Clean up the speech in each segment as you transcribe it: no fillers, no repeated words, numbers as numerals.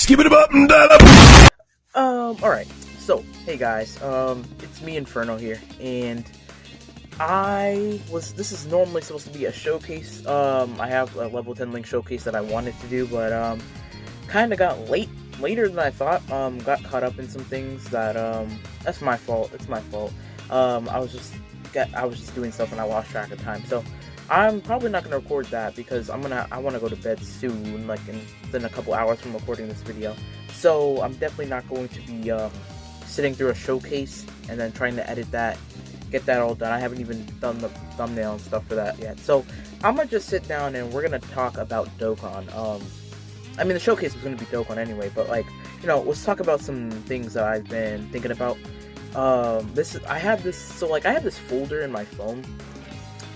Skip it up and down. Alright. So, hey guys, it's me, Inferno, here, and this is normally supposed to be a showcase. I have a level 10 link showcase that I wanted to do, but, kinda got later than I thought. Got caught up in some things that, that's my fault. It's my fault. I was just doing stuff and I lost track of time, so I'm probably not gonna record that because I wanna go to bed soon, like within a couple hours from recording this video. So I'm definitely not going to be sitting through a showcase and then trying to edit that, get that all done. I haven't even done the thumbnail and stuff for that yet. So I'm gonna just sit down and we're gonna talk about Dokkan. I mean, the showcase was gonna be Dokkan anyway, but like, you know, let's talk about some things that I've been thinking about. I have this folder in my phone.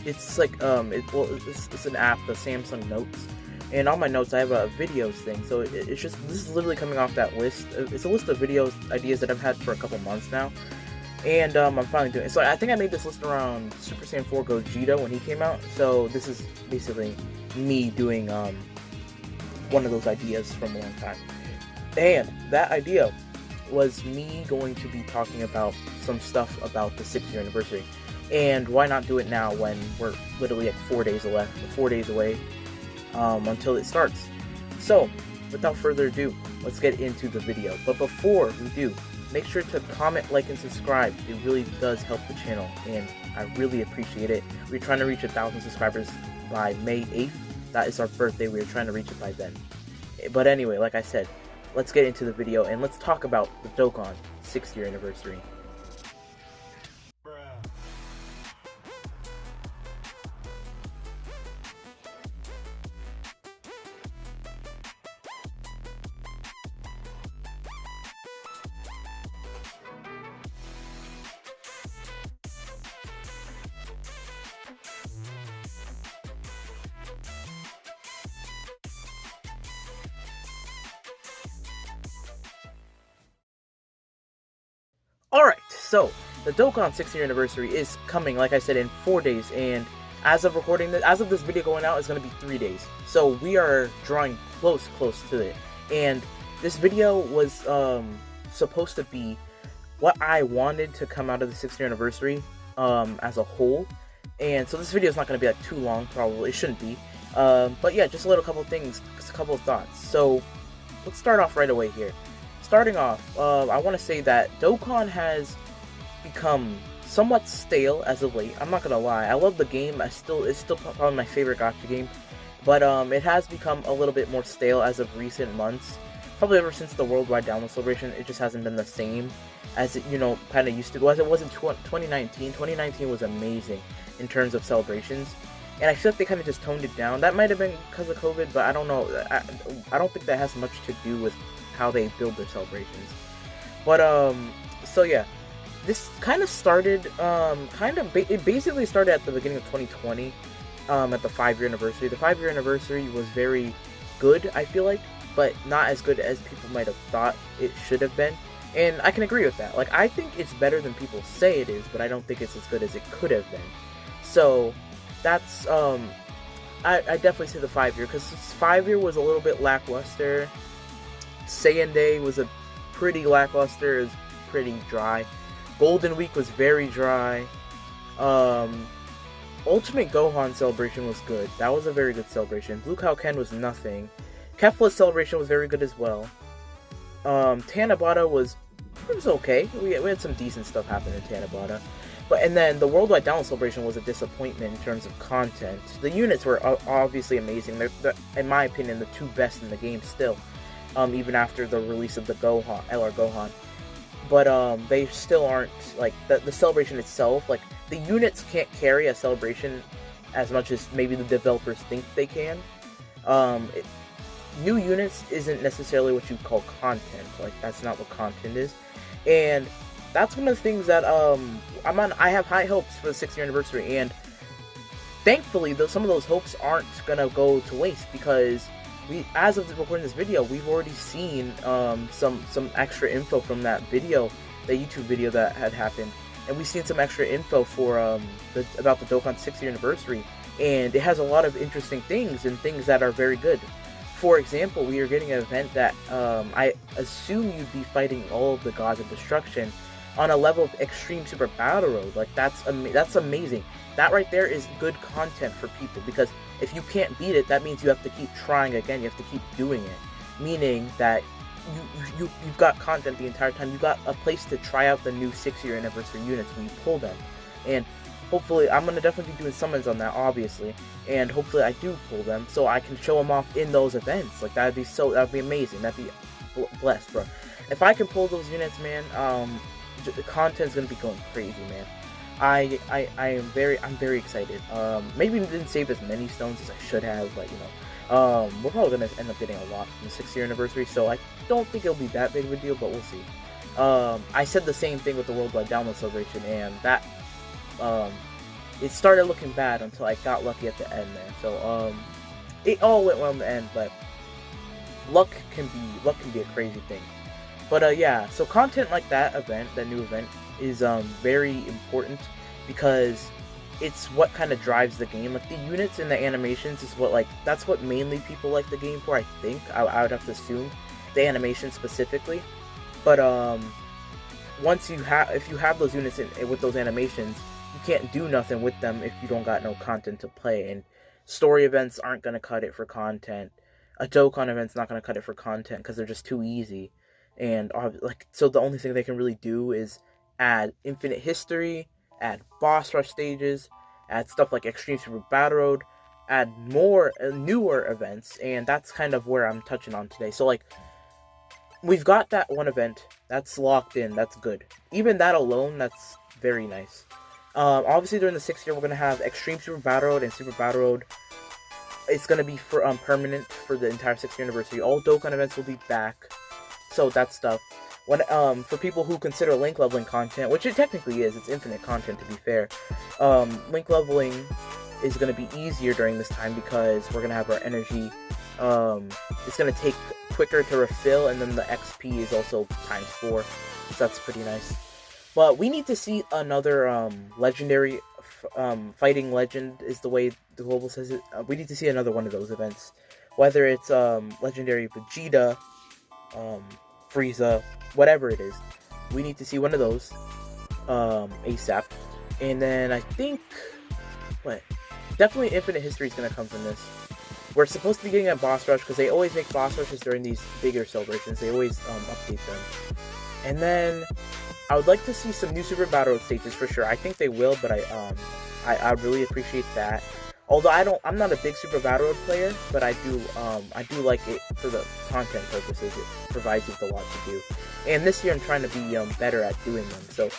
It's like it's an app, the Samsung Notes, and on my notes I have a videos thing. So this is literally coming off that list. It's a list of videos ideas that I've had for a couple months now, and I'm finally doing it. So I think I made this list around Super Saiyan 4 Gogeta when he came out. So this is basically me doing one of those ideas from a long time, and that idea was me going to be talking about some stuff about the 6th year anniversary. And why not do it now when we're literally like 4 days away until it starts. So, without further ado, let's get into the video. But before we do, make sure to comment, like, and subscribe. It really does help the channel, and I really appreciate it. We're trying to reach 1,000 subscribers by May 8th. That is our birthday. We're trying to reach it by then. But anyway, like I said, let's get into the video, and let's talk about the Dokkan 6th year anniversary. Alright, so the Dokkan 6th year anniversary is coming, like I said, in 4 days, and as of this video going out, it's going to be 3 days. So we are drawing close to it. And this video was supposed to be what I wanted to come out of the 6th year anniversary as a whole. And so this video is not going to be like too long, probably. It shouldn't be. But yeah, just a couple of thoughts. So let's start off right away here. Starting off, I want to say that Dokkan has become somewhat stale as of late. I'm not gonna lie, I love the game. It's still probably my favorite gacha game, but it has become a little bit more stale as of recent months. Probably ever since the worldwide download celebration, it just hasn't been the same as it, kind of used to. As it was in 2019. 2019 was amazing in terms of celebrations, and I feel like they kind of just toned it down. That might have been because of COVID, but I don't know. I don't think that has much to do with how they build their celebrations. But so yeah, this kind of started it basically started at the beginning of 2020 at the 5-year anniversary. The 5-year anniversary was very good, I feel like, but not as good as people might have thought it should have been. And I can agree with that. Like, I think it's better than people say it is, but I don't think it's as good as it could have been. So that's I definitely say the 5-year, because 5-year was a little bit lackluster. Saiyan Day was a pretty lackluster, it was pretty dry. Golden Week was very dry. Ultimate Gohan celebration was good. That was a very good celebration. Blue Cow Ken was nothing. Kefla's celebration was very good as well. Tanabata was okay. We had some decent stuff happen in Tanabata. And then the worldwide download celebration was a disappointment in terms of content. The units were obviously amazing. They're, in my opinion, the two best in the game still. Even after the release of the Gohan, LR Gohan. But, they still aren't, like, the celebration itself, like, the units can't carry a celebration as much as maybe the developers think they can. New units isn't necessarily what you call content, like, that's not what content is. And that's one of the things that, I have high hopes for the 6th year anniversary, and thankfully, some of those hopes aren't gonna go to waste, because as of recording this video, we've already seen some extra info from that video, the YouTube video that had happened, and we've seen some extra info for about the Dokkan 6th year anniversary, and it has a lot of interesting things and things that are very good. for example, we are getting an event that I assume you'd be fighting all of the gods of destruction on a level of Extreme Super Battle Road. Like, that's amazing. That right there is good content for people, because if you can't beat it, that means you have to keep trying again. You have to keep doing it, meaning that you've got content the entire time. You got a place to try out the new 6-year anniversary units when you pull them, and hopefully I'm gonna definitely be doing summons on that, obviously, and hopefully I do pull them so I can show them off in those events. Like, that'd be amazing. That'd be blessed, bro. If I can pull those units, man, the content's gonna be going crazy, man. I'm very excited. Maybe we didn't save as many stones as I should have, but you know, we're probably gonna end up getting a lot from the 6-year anniversary, so I don't think it'll be that big of a deal, but we'll see. I said the same thing with the Worldwide Download Celebration, and that it started looking bad until I got lucky at the end there. So it all went well in the end, but luck can be a crazy thing. But yeah, so content like that new event, is very important, because it's what kind of drives the game. Like, the units and the animations is what, like, that's what mainly people like the game for, I think. I would have to assume the animation specifically. But if you have those units with those animations, you can't do nothing with them if you don't got no content to play. And story events aren't gonna cut it for content. A Dokkan event's not gonna cut it for content, because they're just too easy. And so the only thing they can really do is add infinite history, add boss rush stages, add stuff like Extreme Super Battle Road, add more newer events, and that's kind of where I'm touching on today. So, like, we've got that one event that's locked in, that's good. Even that alone, that's very nice. Obviously during the 6th year, we're gonna have Extreme Super Battle Road and Super Battle Road. It's gonna be for permanent for the entire 6th year anniversary. All Dokkan events will be back, so that stuff. When for people who consider link leveling content, which it technically is, it's infinite content to be fair. Link leveling is going to be easier during this time, because we're going to have our energy. It's going to take quicker to refill, and then the XP is also ×4, so that's pretty nice. But we need to see another legendary fighting legend, is the way the global says it. We need to see another one of those events, whether it's legendary Vegeta, Frieza, whatever it is. We need to see one of those ASAP. And then I think definitely infinite history is going to come from this. We're supposed to be getting a boss rush, because they always make boss rushes during these bigger celebrations. They always update them. And then I would like to see some new Super Battle Road stages for sure. I think they will, but I really appreciate that. Although I'm not a big Super Battle Road player, but I do like it for the content purposes. It provides you with a lot to do. And this year I'm trying to be better at doing them. So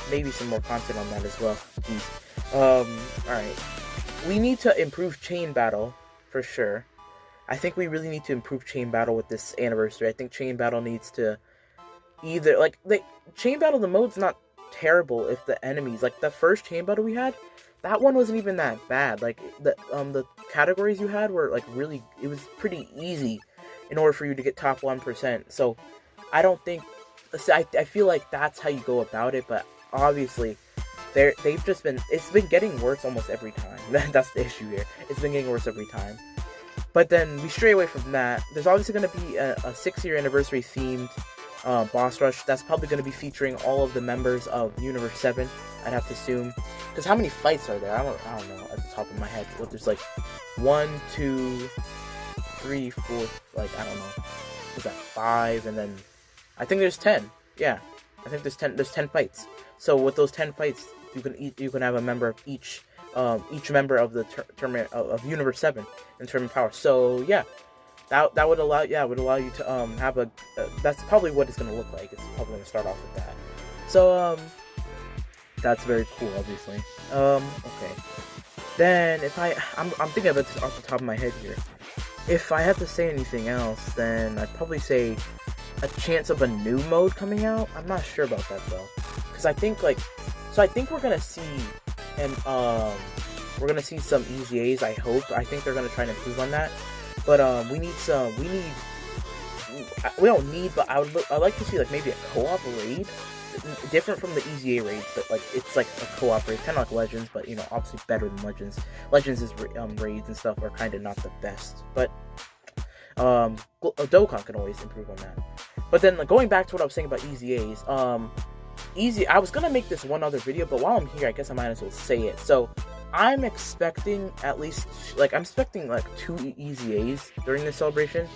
maybe some more content on that as well. Alright. We need to improve Chain Battle for sure. I think we really need to improve Chain Battle with this anniversary. I think Chain Battle needs to either, like, Chain Battle, the mode's not terrible if the enemies, like the first Chain Battle we had, that one wasn't even that bad. Like, the categories you had were, like, really, it was pretty easy in order for you to get top 1%. So, I don't think, I feel like that's how you go about it, but obviously, it's been getting worse almost every time. That's the issue here. It's been getting worse every time. But then, we stray away from that. There's obviously going to be a 6-year anniversary themed boss rush. That's probably going to be featuring all of the members of Universe 7, I'd have to assume. Because how many fights are there? I don't know at the top of my head. What, there's like 1, 2, 3, 4, like, I don't know. There's that 5, and then I think there's 10. Yeah, I think there's 10 fights. So with those 10 fights, you can have a member of each member of the tournament of Universe 7 in tournament power. So yeah, that would allow you to have a that's probably what it's gonna look like. It's probably gonna start off with that. So that's very cool, obviously. Okay. Then if I'm thinking about this off the top of my head here. If I had to say anything else, then I'd probably say a chance of a new mode coming out. I'm not sure about that though, because I think I think we're gonna see some EZAs. I hope. I think they're gonna try and improve on that. But we don't need, but I'd like to see like maybe a co-op raid, different from the EZA raids, but like it's like a co-op raid, kind of like Legends, but you know, obviously better than Legends. Legends' raids and stuff are kind of not the best, but Dokkan can always improve on that. But then, like, going back to what I was saying about EZAs, I was gonna make this one other video, but while I'm here, I guess I might as well say it. So, I'm expecting at least, like, I'm expecting, like, 2 EZAs during this celebration.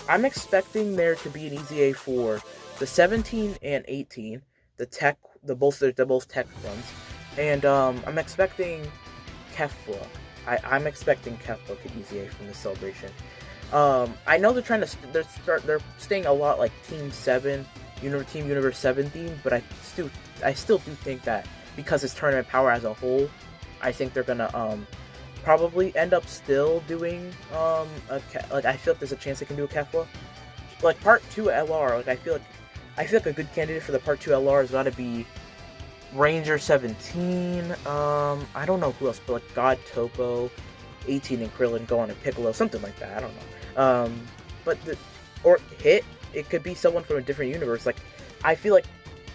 I'm expecting there to be an EZA for the 17 and 18, they're both tech runs, and, I'm expecting Kefla. I'm expecting Kefla to EZA from this celebration. I know they're trying to, they're staying a lot like Team 7, Team Universe 7 theme, but I still do think that because it's tournament power as a whole, I think they're gonna probably end up still doing like, I feel like there's a chance they can do a Kefla. Like Part 2 LR, like I feel like a good candidate for the Part 2 LR has got to be Ranger 17. I don't know who else, but like God Topo, 18 and Krillin go on a Piccolo, something like that. I don't know. Or Hit. It could be someone from a different universe. Like, I feel like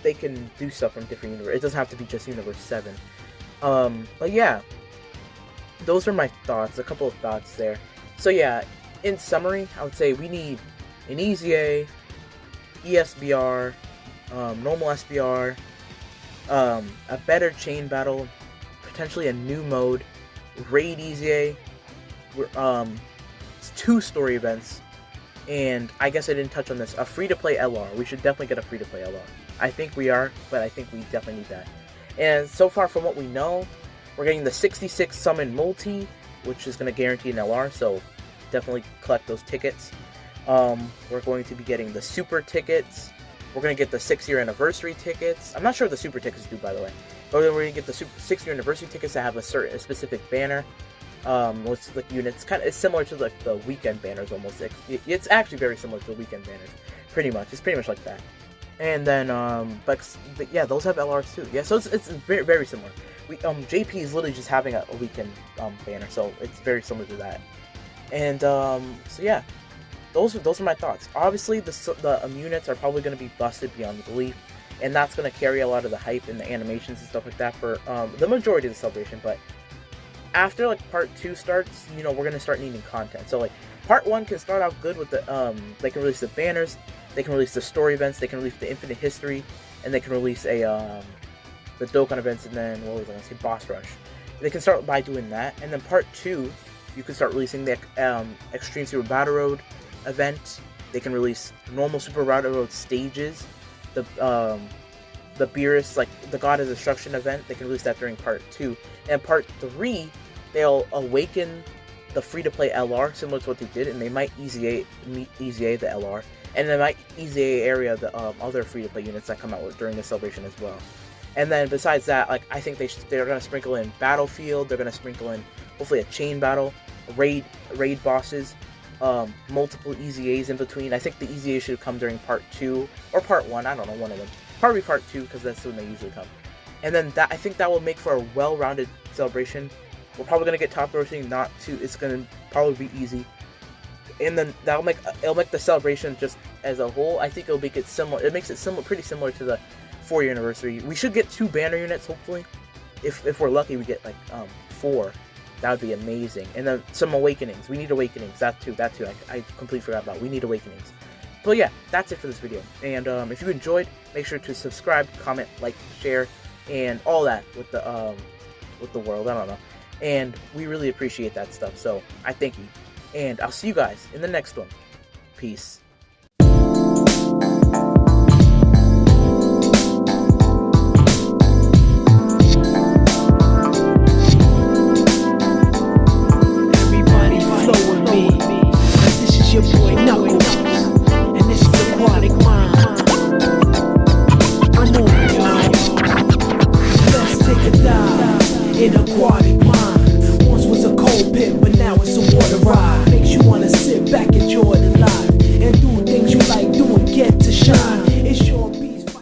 they can do stuff from different universe. It doesn't have to be just Universe 7. But yeah, those are my thoughts. A couple of thoughts there. So yeah, in summary, I would say we need an EZA, ESBR, normal SBR, a better chain battle, potentially a new mode, raid EZA, 2 story events, and I guess I didn't touch on this, a free-to-play LR. We should definitely get a free-to-play LR. I think we are, but I think we definitely need that. And so far from what we know, we're getting the 66 summon multi, which is going to guarantee an LR, so definitely collect those tickets. We're going to be getting the super tickets. We're going to get the 6-year anniversary tickets. I'm not sure what the super tickets do, by the way. But we're going to get the 6-year anniversary tickets that have a specific banner. With like units, it's similar to like the weekend banners almost. It's actually very similar to the weekend banners, pretty much. It's pretty much like that. And then, but yeah, those have LRs too. Yeah, so it's very, very similar. JP is literally just having a weekend banner, so it's very similar to that. And so yeah, those are my thoughts. Obviously, the units are probably going to be busted beyond belief, and that's going to carry a lot of the hype and the animations and stuff like that for the majority of the celebration. But after like Part 2 starts, you know, we're going to start needing content. So like Part 1 can start off good with the they can release the banners, they can release the story events, they can release the infinite history, and they can release the Dokkan events, and then what was I going to say, boss rush. They can start by doing that, and then Part 2, you can start releasing the Extreme Super Battle Road event. They can release normal Super Battle Road stages, the Beerus, like the God of Destruction event. They can release that during Part 2, and Part 3, they'll awaken the free-to-play LR, similar to what they did, and they might EZA the LR, and they might EZA area the other free-to-play units that come out during the celebration as well. And then besides that, like I think they're gonna sprinkle in Battlefield. They're gonna sprinkle in hopefully a chain battle, raid bosses, multiple EZAs in between. I think the EZA should come during Part 2 or Part 1. I don't know, one of them. Probably Part 2 because that's when they usually come. And then I think that will make for a well-rounded celebration. We're probably gonna get top grossing, not too. It's gonna probably be easy, and then it'll make the celebration just as a whole. I think it'll make it similar. It makes it pretty similar to the 4-year anniversary. We should get 2 banner units, hopefully. If we're lucky, we get like 4. That would be amazing. And then some awakenings. We need awakenings. That too. I completely forgot about. We need awakenings. But yeah, that's it for this video. And if you enjoyed, make sure to subscribe, comment, like, share, and all that with the world. I don't know. And we really appreciate that stuff. So I thank you. And I'll see you guys in the next one. Peace.